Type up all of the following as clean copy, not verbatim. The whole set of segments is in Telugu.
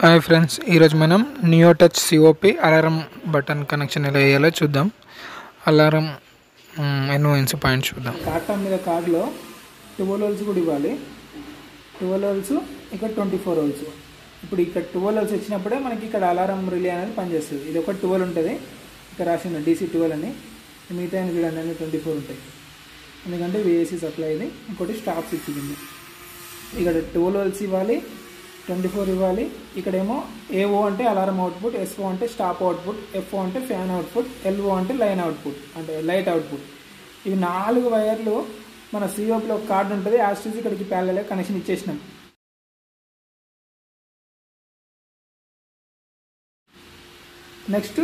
హాయ్ ఫ్రెండ్స్, ఈరోజు మనం neo touch COP alarm button connection ఎలా వేయాలో చూద్దాం. అలారం ఎన్ఓఎన్సీ పాయింట్ చూద్దాం. కార్టన్ మీద కార్డులో 12 holes కూడా ఇవ్వాలి. 12 holes ఇక్కడ 24 holes. ఇప్పుడు ఇక్కడ 12 holes వచ్చినప్పుడే మనకి ఇక్కడ అలారం రిలే అనేది పనిచేస్తుంది. ఇది ఒక 12 ఉంటుంది, ఇక్కడ రాసింది DC 12 అని. మిగతా చూడండి అన్ని 24 ఉంటాయి, ఎందుకంటే ఏసీ సప్లై ఇది. ఇంకోటి స్టాప్ స్విచ్ ఉంది. ఇక్కడ 12 holes ఇవ్వాలి, 24 ఇవ్వాలి. ఇక్కడేమో AO అంటే అలారం అవుట్పుట్, SO అంటే స్టాప్ అవుట్పుట్, FO అంటే ఫ్యాన్ అవుట్పుట్, LO అంటే లైన్ అవుట్పుట్ అంటే లైట్ అవుట్పుట్. ఇవి 4 వైర్లు మన సిఓపిలో ఒక కార్డు ఉంటుంది. యాస్టీజ్ ఇక్కడికి ప్యారలల్ కనెక్షన్ ఇచ్చేసినాం. నెక్స్ట్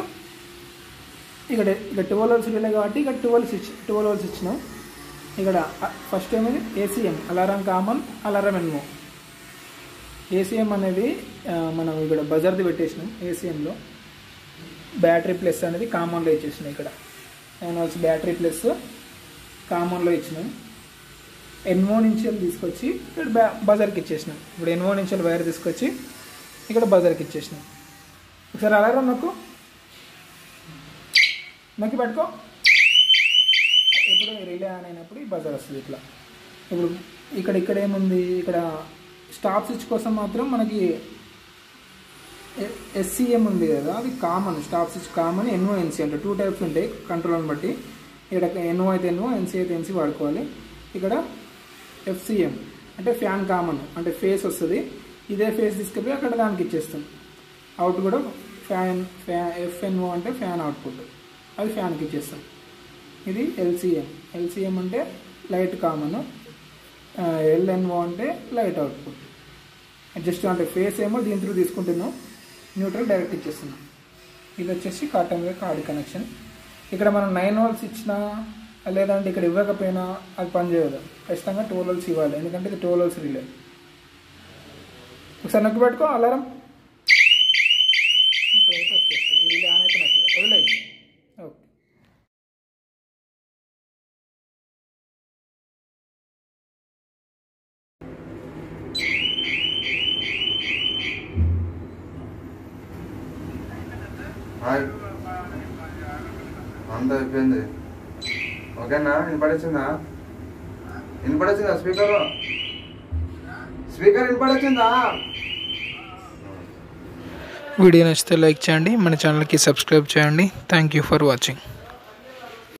ఇక్కడ 12 holes రిలే కాబట్టి ఇక్కడ 12 holes ఇచ్చినాం. ఇక్కడ ఫస్ట్ ఏమైంది ACM alarm common, alarm N. ACM అనేది మనం ఇక్కడ బజర్ది పెట్టేసినాం. ACMలో బ్యాటరీ ప్లస్ అనేది కామన్లో ఇచ్చేసినాం. ఇక్కడ 9 volts బ్యాటరీ ప్లస్ కామన్లో ఇచ్చినాం. ఎన్ఓ నుంచి తీసుకొచ్చి ఇక్కడ బజర్కి ఇచ్చేసినాం. ఇప్పుడు ఎన్ఓ నుంచి వైర్ తీసుకొచ్చి ఇక్కడ బజర్కి ఇచ్చేసినాం. ఒకసారి అలారం నొక్కి పెట్టుకో. ఎప్పుడు రిలే ఆన్ అయినప్పుడు ఈ బజర్ వస్తుంది ఇట్లా. ఇప్పుడు ఇక్కడ ఏముంది, ఇక్కడ స్టాప్ స్విచ్ కోసం మాత్రం మనకి SCM ఉంది కదా, అది common. Stop switch common, NO NC అంటే 2 types ఉంటాయి కంట్రోల్ని బట్టి. ఇక్కడ NO అయితే NO, NC అయితే NC వాడుకోవాలి. ఇక్కడ FCM అంటే ఫ్యాన్ కామన్, అంటే ఫేస్ వస్తుంది. ఇదే ఫేస్ తీసుకెళ్ళి అక్కడ దానికి ఇచ్చేస్తాం. అవుట్ కూడా FNO అంటే ఫ్యాన్ అవుట్పుట్, అది ఫ్యాన్కి ఇచ్చేస్తాం. ఇది LCM అంటే లైట్ కామన్, LNO అంటే లైట్ అవుట్పుట్. జస్ట్ అంటే ఫేస్ ఏమో దీని త్రూ తీసుకుంటున్నాం, న్యూట్రల్ డైరెక్ట్ ఇచ్చేస్తున్నాం. ఇది వచ్చేసి కార్టన్ మీద కార్డు కనెక్షన్. ఇక్కడ మనం 9 holes ఇచ్చినా లేదంటే ఇక్కడ ఇవ్వకపోయినా అది పనిచేయదు. ఖచ్చితంగా 12 holes ఇవ్వాలి, ఎందుకంటే ఇది 12 holes రిలే. ఒకసారి నొక్కి పెట్టుకో అలారం. ఇప్పుడైతే వచ్చేస్తుంది రిలే ఆన్ అయితే నచ్చలేదు, వదిలేదు. ఓకే. అంతా అయిపోయింది. ఓకేనా? వినపడొచ్చిందా? స్పీకర్ వినపడొచ్చిందా? వీడియో నచ్చితే లైక్ చేయండి, మన ఛానల్కి సబ్స్క్రైబ్ చేయండి. Thank you for watching.